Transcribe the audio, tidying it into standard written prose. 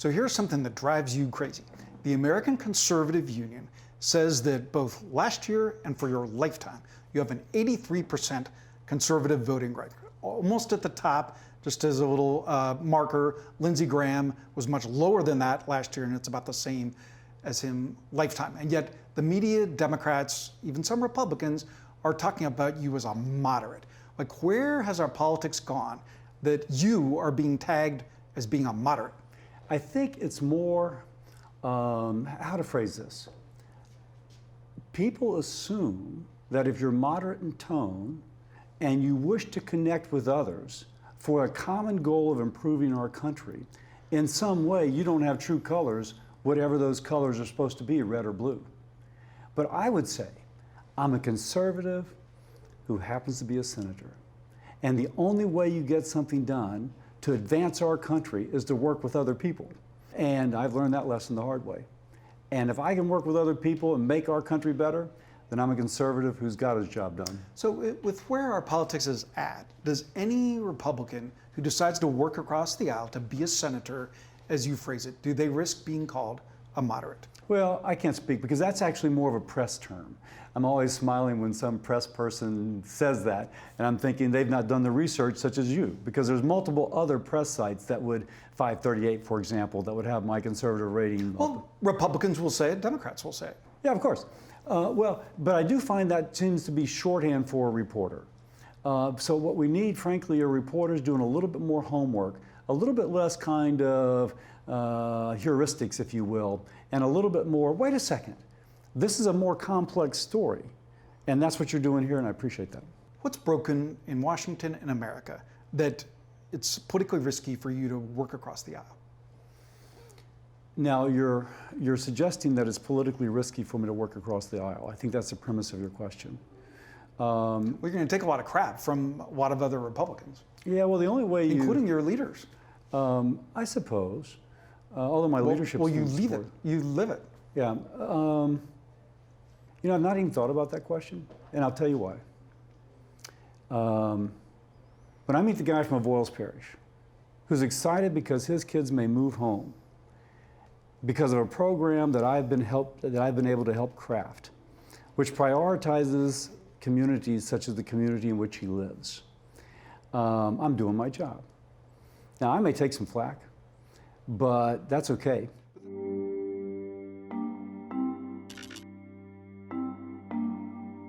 So here's something that drives you crazy. The American Conservative Union says that both last year and for your lifetime, you have an 83% conservative voting rate. Almost at the top, just as a little marker, Lindsey Graham was much lower than that last year, and it's about the same as him lifetime. And yet the media, Democrats, even some Republicans, are talking about you as a moderate. Like, where has our politics gone that you are being tagged as being a moderate? I think it's more, how to phrase this. People assume that if you're moderate in tone and you wish to connect with others for a common goal of improving our country, in some way you don't have true colors, whatever those colors are supposed to be, red or blue. But I would say I'm a conservative who happens to be a senator. And the only way you get something done to advance our country is to work with other people. And I've learned that lesson the hard way. And if I can work with other people and make our country better, then I'm a conservative who's got his job done. So with where our politics is at, does any Republican who decides to work across the aisle to be a senator, as you phrase it, do they risk being called a moderate? Well, I can't speak because that's actually more of a press term. I'm always smiling when some press person says that, and I'm thinking they've not done the research such as you, because there's multiple other press sites that would, 538 for example, that would have my conservative rating. Well, Republicans will say it, Democrats will say it. Yeah, of course. Well, but I do find that seems to be shorthand for a reporter. So what we need, frankly, are reporters doing a little bit more homework, a little bit less kind of heuristics, if you will, and a little bit more, wait a second, this is a more complex story. And that's what you're doing here, and I appreciate that. What's broken in Washington and America that it's politically risky for you to work across the aisle? Now, you're suggesting that it's politically risky for me to work across the aisle. I think that's the premise of your question. We're going to take a lot of crap from a lot of other Republicans. Yeah, well, the only way including your leaders. I suppose, although my leadership. Well, you leave it. You live it. Yeah. You know, I've not even thought about that question, and I'll tell you why. When I meet the guy from Avoyles Parish, who's excited because his kids may move home because of a program that I've been able to help craft, which prioritizes communities such as the community in which he lives, I'm doing my job. Now, I may take some flack, but that's okay.